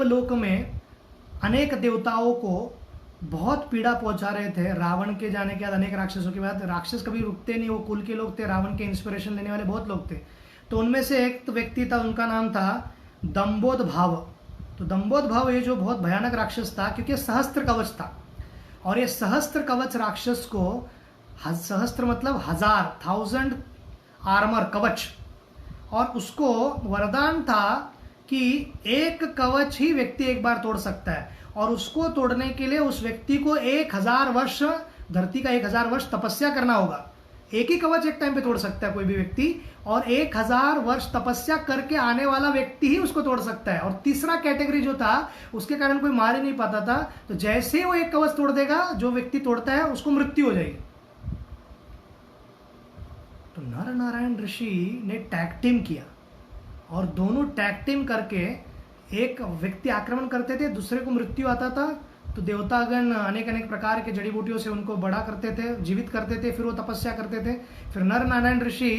देवलोक में अनेक देवताओं को बहुत पीड़ा पहुंचा रहे थे। रावण के जाने के बाद, अनेक राक्षसों के बाद, राक्षस कभी रुकते नहीं, वो कुल के लोग थे, रावण के इंस्पिरेशन लेने वाले बहुत लोग थे। तो उनमें से एक व्यक्ति था, उनका नाम था दंबोद भाव। तो दंबोद भाव ये जो बहुत भयानक राक्षस था, क्योंकि सहस्त्र कवच था, और ये सहस्त्र कवच राक्षस को, सहस्त्र मतलब 1000, 1000 आर्मर, कवच, और उसको वरदान था कि एक कवच ही व्यक्ति एक बार तोड़ सकता है, और उसको तोड़ने के लिए उस व्यक्ति को 1000 वर्ष, धरती का 1000 वर्ष तपस्या करना होगा। एक ही कवच एक टाइम पे तोड़ सकता है कोई भी व्यक्ति, और 1000 वर्ष तपस्या करके आने वाला व्यक्ति ही उसको तोड़ सकता है। और तीसरा कैटेगरी जो था, उसके कारण कोई मार ही नहीं पाता था, तो जैसे ही वो एक कवच तोड़ देगा, जो व्यक्ति तोड़ता है उसको मृत्यु हो जाएगी। तो नर नारायण ऋषि ने टैग टीम किया, और दोनों टैग टीम करके, एक व्यक्ति आक्रमण करते थे, दूसरे को मृत्यु आता था, तो देवतागण अनेक अनेक प्रकार के जड़ी बूटियों से उनको बड़ा करते थे, जीवित करते थे, फिर वो तपस्या करते थे। फिर नर नारायण ऋषि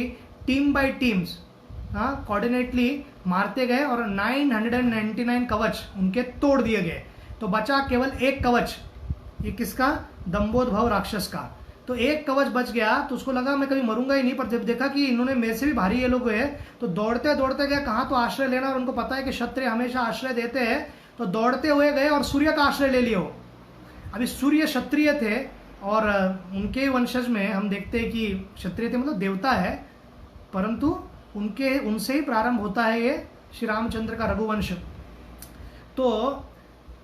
टीम बाय टीम्स कोऑर्डिनेटली मारते गए, और 999 कवच उनके तोड़ दिए गए। तो बचा केवल एक कवच, ये किसका? दंबोद भाव राक्षस का। तो एक कवच बच गया, तो उसको लगा मैं कभी मरूंगा ही नहीं, पर जब देखा कि इन्होंने मेरे से भी भारी ये लोग है, तो दौड़ते दौड़ते गया कहाँ तो आश्रय लेना, और उनको पता है कि क्षत्रिय हमेशा आश्रय देते हैं, तो दौड़ते हुए गए और सूर्य का आश्रय ले लियो। अभी सूर्य क्षत्रिय थे, और उनके वंशज में हम देखते हैं कि क्षत्रिय थे मतलब देवता है, परंतु उनसे ही प्रारंभ होता है ये श्री रामचंद्र का रघुवंश। तो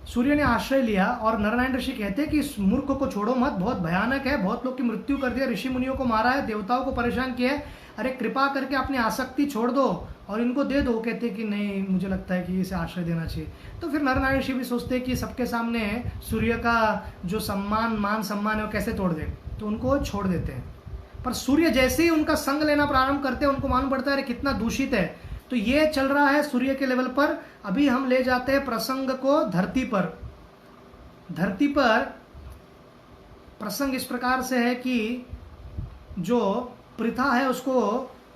सूर्य ने आश्रय लिया, और नारायण ऋषि कहते हैं कि इस मूर्ख को छोड़ो मत, बहुत भयानक है, बहुत लोग की मृत्यु कर दिया, ऋषि मुनियों को मारा है, देवताओं को परेशान किया है, अरे कृपा करके अपनी आसक्ति छोड़ दो और इनको दे दो। कहते हैं कि नहीं, मुझे लगता है कि इसे आश्रय देना चाहिए। तो फिर नारायण ऋषि भी सोचते हैं कि सबके सामने सूर्य का जो मान सम्मान है वो कैसे तोड़ दे, तो उनको छोड़ देते हैं। पर सूर्य जैसे ही उनका संग लेना प्रारंभ करते हैं, उनको मालूम पड़ता है कितना दूषित है। तो ये चल रहा है सूर्य के लेवल पर। अभी हम ले जाते हैं प्रसंग को धरती पर। धरती पर प्रसंग इस प्रकार से है कि जो पृथा है उसको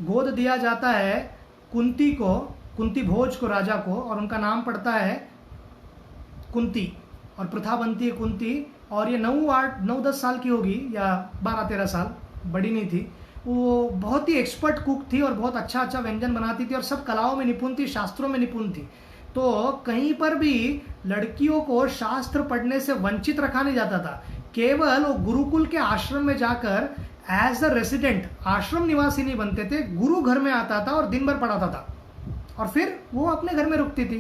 गोद दिया जाता है कुंती को, कुंती भोज को, राजा को, और उनका नाम पड़ता है कुंती, और पृथा बनती है कुंती। और ये 9-10 साल की होगी, या 12-13 साल, बड़ी नहीं थी। वो बहुत ही एक्सपर्ट कुक थी, और बहुत अच्छा अच्छा व्यंजन बनाती थी, और सब कलाओं में निपुण थी, शास्त्रों में निपुण थी। तो कहीं पर भी लड़कियों को शास्त्र पढ़ने से वंचित रखा नहीं जाता था। केवल वो गुरुकुल के आश्रम में जाकर एज अ रेसिडेंट, आश्रम निवासी नहीं बनते थे, गुरु घर में आता था और दिन भर पढ़ाता था, और फिर वो अपने घर में रुकती थी।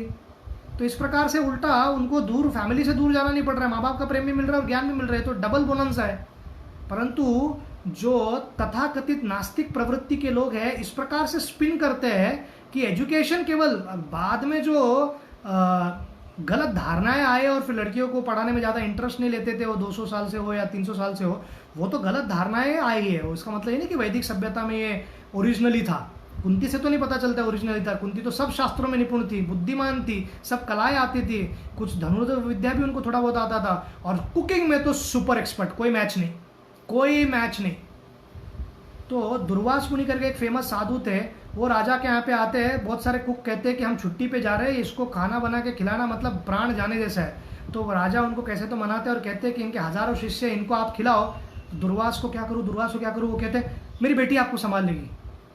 तो इस प्रकार से उल्टा उनको दूर, फैमिली से दूर जाना नहीं पड़ रहा है, माँ बाप का प्रेम भी मिल रहा है और ज्ञान भी मिल रहा है, तो डबल बोनंसा है। परंतु जो तथाकथित नास्तिक प्रवृत्ति के लोग हैं, इस प्रकार से स्पिन करते हैं कि एजुकेशन केवल, बाद में जो गलत धारणाएं आए और फिर लड़कियों को पढ़ाने में ज़्यादा इंटरेस्ट नहीं लेते थे, वो 200 साल से हो या 300 साल से हो, वो तो गलत धारणाएं आई है। उसका मतलब ये नहीं कि वैदिक सभ्यता में ये ओरिजिनली था। कुंती से तो नहीं पता चलता ओरिजिनली था। कुंती तो सब शास्त्रों में निपुण थी, बुद्धिमान थी, सब कलाएं आती थी, कुछ धनुर्धर विद्या भी उनको थोड़ा बहुत आता था, और कुकिंग में तो सुपर एक्सपर्ट, कोई मैच नहीं, कोई मैच नहीं। तो दुर्वास मुनि करके एक फेमस साधु थे, वो राजा के यहाँ पे आते हैं। बहुत सारे कुक कहते हैं कि हम छुट्टी पे जा रहे हैं, इसको खाना बना के खिलाना मतलब प्राण जाने जैसा है। तो राजा उनको कैसे तो मनाते हैं और कहते हैं कि इनके हजारों शिष्य, इनको आप खिलाओ। दुर्वास को क्या करूँ, दुर्वास को क्या करूँ? वो कहते हैं मेरी बेटी आपको संभाल लेगी।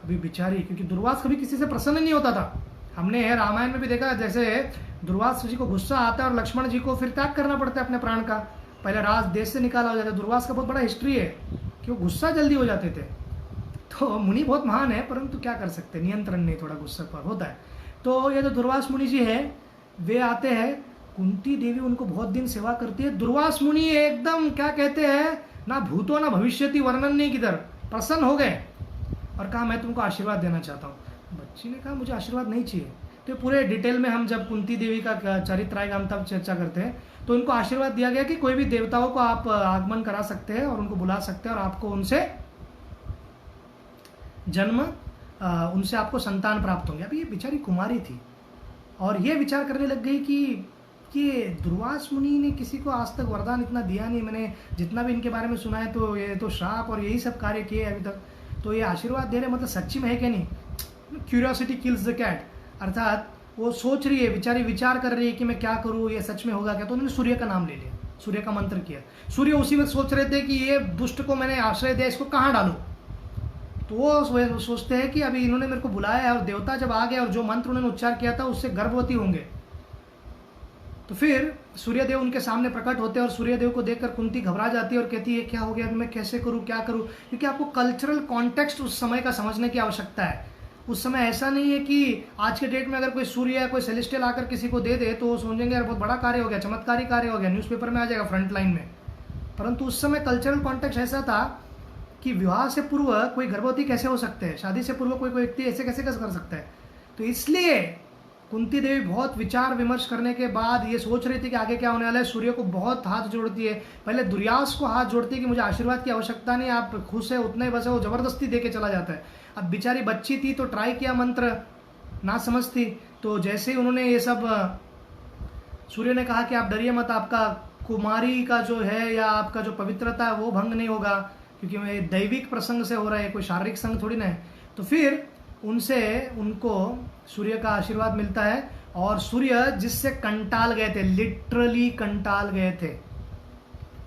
अभी बेचारी, क्योंकि दुर्वास कभी किसी से प्रसन्न नहीं होता था। हमने रामायण में भी देखा, जैसे दुर्वास जी को गुस्सा आता है और लक्ष्मण जी को फिर त्याग करना पड़ता है अपने प्राण का, पहले राज देश से निकाला हो जाता है। दुर्वास का बहुत बड़ा हिस्ट्री है कि वो गुस्सा जल्दी हो जाते थे। तो मुनि बहुत महान है, परंतु क्या कर सकते, नियंत्रण नहीं, थोड़ा गुस्सा पर होता है। तो ये जो दुर्वास मुनि जी है, वे आते हैं, कुंती देवी उनको बहुत दिन सेवा करती है। दुर्वास मुनि एकदम क्या कहते हैं, ना भूतो ना भविष्यति, वर्णन नहीं किधर, प्रसन्न हो गए और कहा मैं तुमको आशीर्वाद देना चाहता हूँ। बच्ची ने कहा मुझे आशीर्वाद नहीं चाहिए। तो पूरे डिटेल में हम जब कुंती देवी का चरित्र आएगा हम तब चर्चा करते हैं। तो उनको आशीर्वाद दिया गया कि कोई भी देवताओं को आप आगमन करा सकते हैं और उनको बुला सकते हैं, और आपको उनसे जन्म, उनसे आपको संतान प्राप्त होंगे। अभी ये बेचारी कुमारी थी और ये विचार करने लग गई कि दुर्वास मुनि ने किसी को आज तक वरदान इतना दिया नहीं, मैंने जितना भी इनके बारे में सुना है तो ये तो श्राप और यही सब कार्य किए अभी तक, तो ये आशीर्वाद दे रहे मतलब सच्ची में है क्या नहीं। क्यूरियोसिटी किल्स द कैट, अर्थात वो सोच रही है, बेचारी विचार कर रही है कि मैं क्या करूँ, ये सच में होगा क्या। तो उन्होंने सूर्य का नाम ले लिया, सूर्य का मंत्र किया। सूर्य उसी वक्त सोच रहे थे कि ये दुष्ट को मैंने आश्रय दिया, इसको कहाँ डालूं। तो वो सोचते हैं कि अभी इन्होंने मेरे को बुलाया है, और देवता जब आ गए और जो मंत्र उन्होंने उच्चार किया था उससे गर्भवती होंगे। तो फिर सूर्यदेव उनके सामने प्रकट होते हैं, और सूर्यदेव को देखकर कुंती घबरा जाती है और कहती है क्या हो गया, मैं कैसे करूं, क्या करूं। क्योंकि आपको कल्चरल कॉन्टेक्स्ट उस समय का समझने की आवश्यकता है। उस समय ऐसा नहीं है कि आज के डेट में अगर कोई सूर्य या कोई सेलेस्टियल आकर किसी को दे दे तो वो समझेंगे यार बहुत बड़ा कार्य हो गया, चमत्कारी कार्य हो गया, न्यूज़पेपर में आ जाएगा फ्रंट लाइन में। परंतु उस समय कल्चरल कॉन्टेक्स्ट ऐसा था कि विवाह से पूर्व कोई गर्भवती कैसे हो सकते हैं, शादी से पूर्व कोई व्यक्ति ऐसे कैसे कर सकता है। तो इसलिए कुंती देवी बहुत विचार विमर्श करने के बाद ये सोच रही थी कि आगे क्या होने वाला है। सूर्य को बहुत हाथ जोड़ती है, पहले दुर्यास को हाथ जोड़ती है कि मुझे आशीर्वाद की आवश्यकता नहीं, आप खुश है उतने बस है, वो जबरदस्ती दे के चला जाता है। अब बेचारी बच्ची थी तो ट्राई किया मंत्र, ना समझती। तो जैसे ही उन्होंने ये सब, सूर्य ने कहा कि आप डरिए मत, आपका कुमारी का जो है या आपका जो पवित्रता है वो भंग नहीं होगा, क्योंकि मैं दैविक प्रसंग से हो रहा है, कोई शारीरिक संग थोड़ी ना है। तो फिर उनको सूर्य का आशीर्वाद मिलता है, और सूर्य जिससे कंटाल गए थे, लिटरली कंटाल गए थे,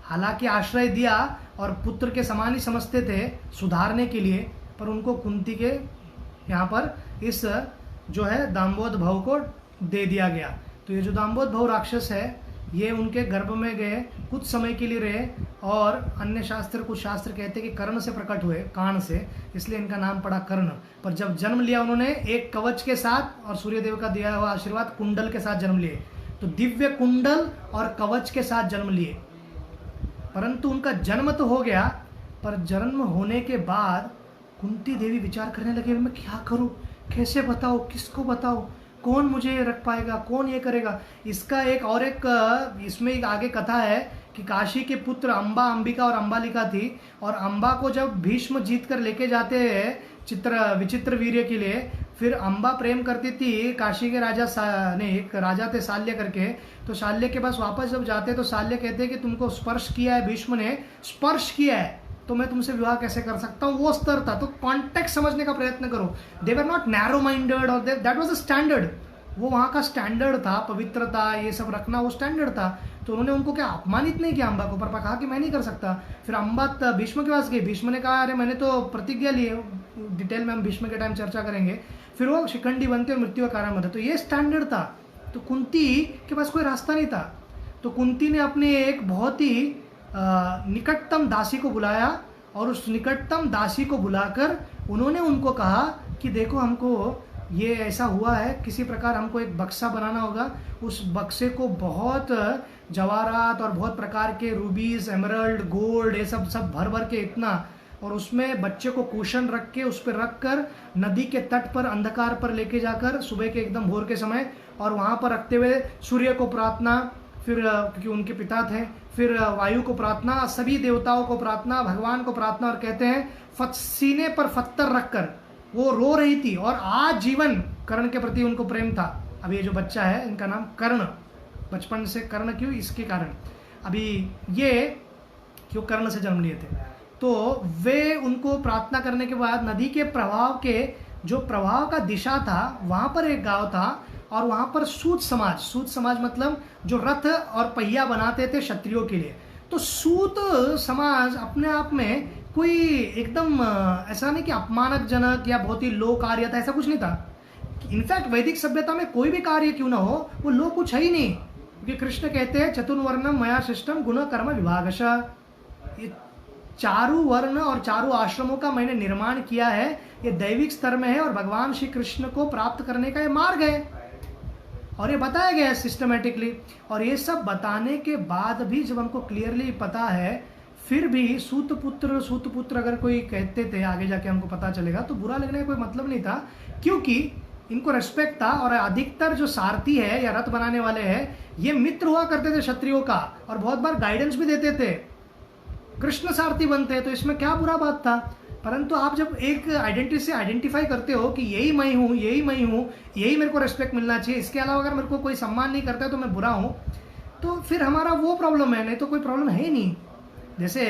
हालांकि आश्रय दिया और पुत्र के समान ही समझते थे सुधारने के लिए, पर उनको कुंती के यहाँ पर इस जो है दाम्बोध भव को दे दिया गया। तो ये जो दाम्बोध भव राक्षस है ये उनके गर्भ में गए, कुछ समय के लिए रहे, और अन्य शास्त्र, कुछ शास्त्र कहते हैं कि कर्ण से प्रकट हुए, कान से, इसलिए इनका नाम पड़ा कर्ण। पर जब जन्म लिया उन्होंने एक कवच के साथ और सूर्यदेव का दिया हुआ आशीर्वाद कुंडल के साथ जन्म लिए। तो दिव्य कुंडल और कवच के साथ जन्म लिए। परंतु उनका जन्म तो हो गया, पर जन्म होने के बाद कुंती देवी विचार करने लगे मैं क्या करूं, कैसे बताओ, किसको बताओ, कौन मुझे रख पाएगा, कौन ये करेगा। इसका इसमें एक आगे कथा है कि काशी के पुत्र अंबा, अंबिका और अंबालिका थी, और अंबा को जब भीष्म जीत कर लेके जाते हैं विचित्र वीर्य के लिए, फिर अंबा प्रेम करती थी काशी के राजा एक राजा थे शाल्य करके। तो शाल्य के पास वापस जब जाते तो शाल्य कहते हैं कि तुमको स्पर्श किया है, भीष्म ने स्पर्श किया है, तो मैं तुमसे विवाह कैसे कर सकता हूँ। वो स्तर था। तो कॉन्टेक्स्ट समझने का प्रयत्न करो। दे वर नॉट नैरो माइंडेड, और दैट वाज अ स्टैंडर्ड। वो वहाँ का स्टैंडर्ड था, पवित्रता ये सब रखना वो स्टैंडर्ड था। तो उन्होंने उनको क्या अपमानित नहीं किया अम्बा को, पर कहा कि मैं नहीं कर सकता। फिर अम्बा भीष्म के पास गई, भीष्म ने कहा अरे मैंने तो प्रतिज्ञा ली है, डिटेल में हम भीष्म के टाइम चर्चा करेंगे। फिर वो शिखंडी बनते और मृत्यु का कारण बनते। तो ये स्टैंडर्ड था। तो कुंती के पास कोई रास्ता नहीं था। तो कुंती ने अपने एक बहुत ही निकटतम दासी को बुलाया, और उस निकटतम दासी को बुलाकर उन्होंने उनको कहा कि देखो हमको ये ऐसा हुआ है, किसी प्रकार हमको एक बक्सा बनाना होगा। उस बक्से को बहुत जवाहरात और बहुत प्रकार के रूबीज, एमरल्ड, गोल्ड, ये सब भर भर के इतना, और उसमें बच्चे को कुशन रख के उस पर रख कर नदी के तट पर अंधकार पर लेके जाकर सुबह के एकदम भोर के समय, और वहाँ पर रखते हुए सूर्य को प्रार्थना, फिर क्योंकि उनके पिता थे, फिर वायु को प्रार्थना, सभी देवताओं को प्रार्थना, भगवान को प्रार्थना। और कहते हैं सीने पर पत्थर रखकर वो रो रही थी, और आज जीवन कर्ण के प्रति उनको प्रेम था। अब ये जो बच्चा है इनका नाम कर्ण, बचपन से कर्ण क्यों, इसके कारण अभी ये क्यों कर्ण से जन्म लिए थे। तो वे उनको प्रार्थना करने के बाद नदी के प्रवाह के जो प्रवाह का दिशा था वहाँ पर एक गांव था, और वहाँ पर सूत समाज मतलब जो रथ और पहिया बनाते थे क्षत्रियों के लिए। तो सूत समाज अपने आप में कोई एकदम ऐसा नहीं कि अपमानजनक या बहुत ही लो कार्य था, ऐसा कुछ नहीं था। इनफैक्ट वैदिक सभ्यता में कोई भी कार्य क्यों ना हो वो लो कुछ है ही नहीं, क्योंकि कृष्ण कहते हैं चतुर्वर्णम मया सृष्टम गुण कर्म विभागशः। ये चारों वर्ण और चारों आश्रमों का मैंने निर्माण किया है, ये दैविक स्तर में है, और भगवान श्री कृष्ण को प्राप्त करने का ये मार्ग है, और ये बताया गया है सिस्टमेटिकली। और ये सब बताने के बाद भी जब हमको क्लियरली पता है, फिर भी सूतपुत्र अगर कोई कहते थे, आगे जाके हमको पता चलेगा, तो बुरा लगने का कोई मतलब नहीं था, क्योंकि इनको रेस्पेक्ट था। और अधिकतर जो सारथी है या रथ बनाने वाले हैं ये मित्र हुआ करते थे क्षत्रियों का, और बहुत बार गाइडेंस भी देते थे। कृष्ण सारथी बनते हैं तो इसमें क्या बुरा बात था। परंतु आप जब एक आइडेंटिटी से आइडेंटिफाई करते हो कि यही मैं हूँ, यही मेरे को रेस्पेक्ट मिलना चाहिए, इसके अलावा अगर मेरे को कोई सम्मान नहीं करता है तो मैं बुरा हूँ, तो फिर हमारा वो प्रॉब्लम है, नहीं तो कोई प्रॉब्लम है ही नहीं। जैसे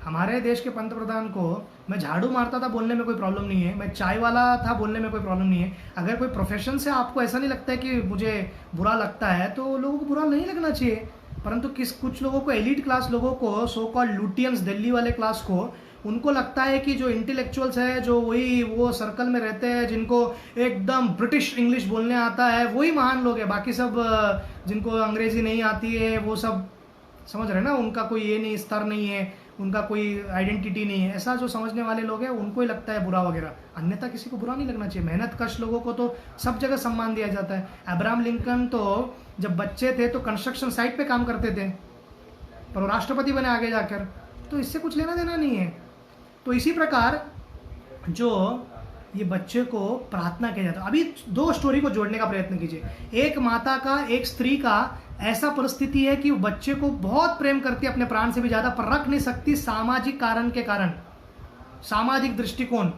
हमारे देश के पंत प्रधान को मैं झाड़ू मारता था बोलने में कोई प्रॉब्लम नहीं है, मैं चाय वाला था बोलने में कोई प्रॉब्लम नहीं है। अगर कोई प्रोफेशन से आपको ऐसा नहीं लगता है कि मुझे बुरा लगता है तो लोगों को बुरा नहीं लगना चाहिए। परंतु कुछ लोगों को, एलिट क्लास लोगों को, सो कॉल्ड लुटियंस, दिल्ली वाले क्लास को, उनको लगता है कि जो इंटेलेक्चुअल्स है, जो वही वो सर्कल में रहते हैं, जिनको एकदम ब्रिटिश इंग्लिश बोलने आता है, वही महान लोग हैं। बाकी सब जिनको अंग्रेजी नहीं आती है वो सब, समझ रहे हैं ना, उनका कोई ये नहीं, स्तर नहीं है, उनका कोई आइडेंटिटी नहीं है। ऐसा जो समझने वाले लोग हैं उनको ही लगता है बुरा वगैरह, अन्यथा किसी को बुरा नहीं लगना चाहिए। मेहनत कश लोगों को तो सब जगह सम्मान दिया जाता है। अब्राहम लिंकन तो जब बच्चे थे तो कंस्ट्रक्शन साइट पे काम करते थे, पर वो राष्ट्रपति बने आगे जाकर, तो इससे कुछ लेना देना नहीं है। तो इसी प्रकार जो ये बच्चे को प्रार्थना किया जाता है। अभी दो स्टोरी को जोड़ने का प्रयत्न कीजिए। एक माता का, एक स्त्री का ऐसा परिस्थिति है कि वो बच्चे को बहुत प्रेम करती है अपने प्राण से भी ज्यादा, पर रख नहीं सकती सामाजिक कारण के कारण, सामाजिक दृष्टिकोण,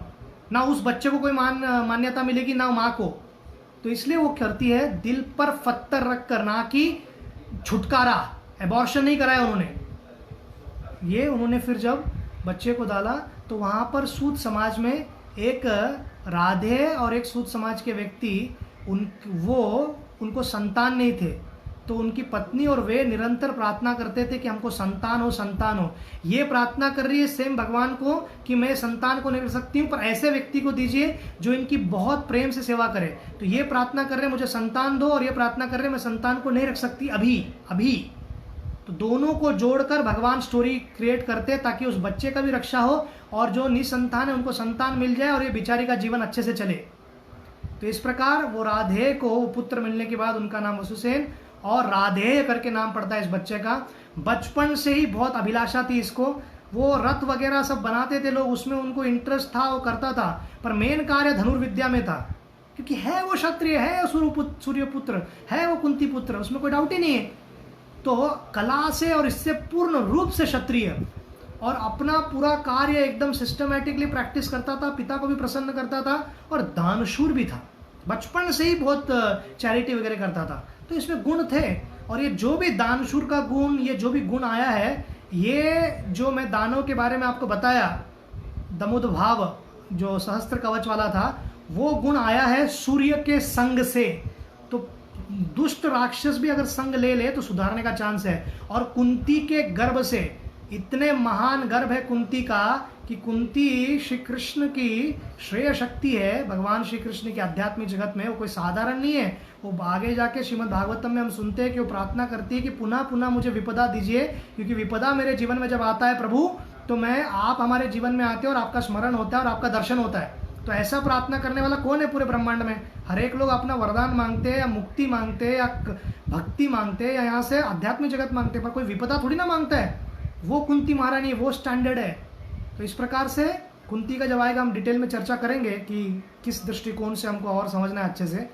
ना उस बच्चे को कोई मान्यता मिलेगी ना माँ को, तो इसलिए वो करती है दिल पर पत्थर रख कर, ना कि छुटकारा, एबॉर्शन नहीं कराया उन्होंने। ये उन्होंने फिर जब बच्चे को डाला तो वहां पर सूद समाज में एक राधे और एक सूद समाज के व्यक्ति, उनको संतान नहीं थे, तो उनकी पत्नी और वे निरंतर प्रार्थना करते थे कि हमको संतान हो, संतान हो। ये प्रार्थना कर रही है सेम भगवान को कि मैं संतान को नहीं कर सकती हूँ, पर ऐसे व्यक्ति को दीजिए जो इनकी बहुत प्रेम से सेवा करे। तो ये प्रार्थना कर रहे मुझे संतान दो, और ये प्रार्थना कर रहे मैं संतान को नहीं रख सकती अभी। तो दोनों को जोड़कर भगवान स्टोरी क्रिएट करते हैं ताकि उस बच्चे का भी रक्षा हो और जो निसंतान है उनको संतान मिल जाए और ये बिचारी का जीवन अच्छे से चले। तो इस प्रकार वो राधे को पुत्र मिलने के बाद उनका नाम वसुसेन और राधेय करके नाम पड़ता है इस बच्चे का। बचपन से ही बहुत अभिलाषा थी इसको, वो रथ वगैरह सब बनाते थे लोग, उसमें उनको इंटरेस्ट था, वो करता था, पर मेन कार्य धनुर्विद्या में था, क्योंकि है वो क्षत्रिय, है सूर्यपुत्र, है वो कुंती पुत्र, उसमें कोई डाउट ही नहीं है। तो कला से और इससे पूर्ण रूप से क्षत्रिय, और अपना पूरा कार्य एकदम सिस्टमैटिकली प्रैक्टिस करता था, पिता को भी प्रसन्न करता था और दानशूर भी था, बचपन से ही बहुत चैरिटी वगैरह करता था। तो इसमें गुण थे, और ये जो भी दानशूर का गुण, ये जो भी गुण आया है, ये जो मैं दानों के बारे में आपको बताया, दमुद भाव जो सहस्त्र कवच वाला था, वो गुण आया है सूर्य के संग से। तो दुष्ट राक्षस भी अगर संग ले ले तो सुधारने का चांस है। और कुंती के गर्भ से, इतने महान गर्भ है कुंती का कि कुंती श्री कृष्ण की श्रेय शक्ति है, भगवान श्री कृष्ण की आध्यात्मिक जगत में, वो कोई साधारण नहीं है। वो आगे जाके श्रीमद् भागवतम में हम सुनते हैं कि वो प्रार्थना करती है कि पुनः पुनः मुझे विपदा दीजिए, क्योंकि विपदा मेरे जीवन में जब आता है प्रभु, तो मैं, आप हमारे जीवन में आते हैं और आपका स्मरण होता है और आपका दर्शन होता है। तो ऐसा प्रार्थना करने वाला कौन है पूरे ब्रह्मांड में? हर एक लोग अपना वरदान मांगते हैं, या मुक्ति मांगते हैं, या भक्ति मांगते हैं, या यहाँ से आध्यात्मिक जगत मांगते हैं, पर कोई विपदा थोड़ी ना मांगता है। वो कुंती महारानी, वो स्टैंडर्ड है। तो इस प्रकार से कुंती का जब आएगा हम डिटेल में चर्चा करेंगे कि किस दृष्टिकोण से हमको और समझना है अच्छे से।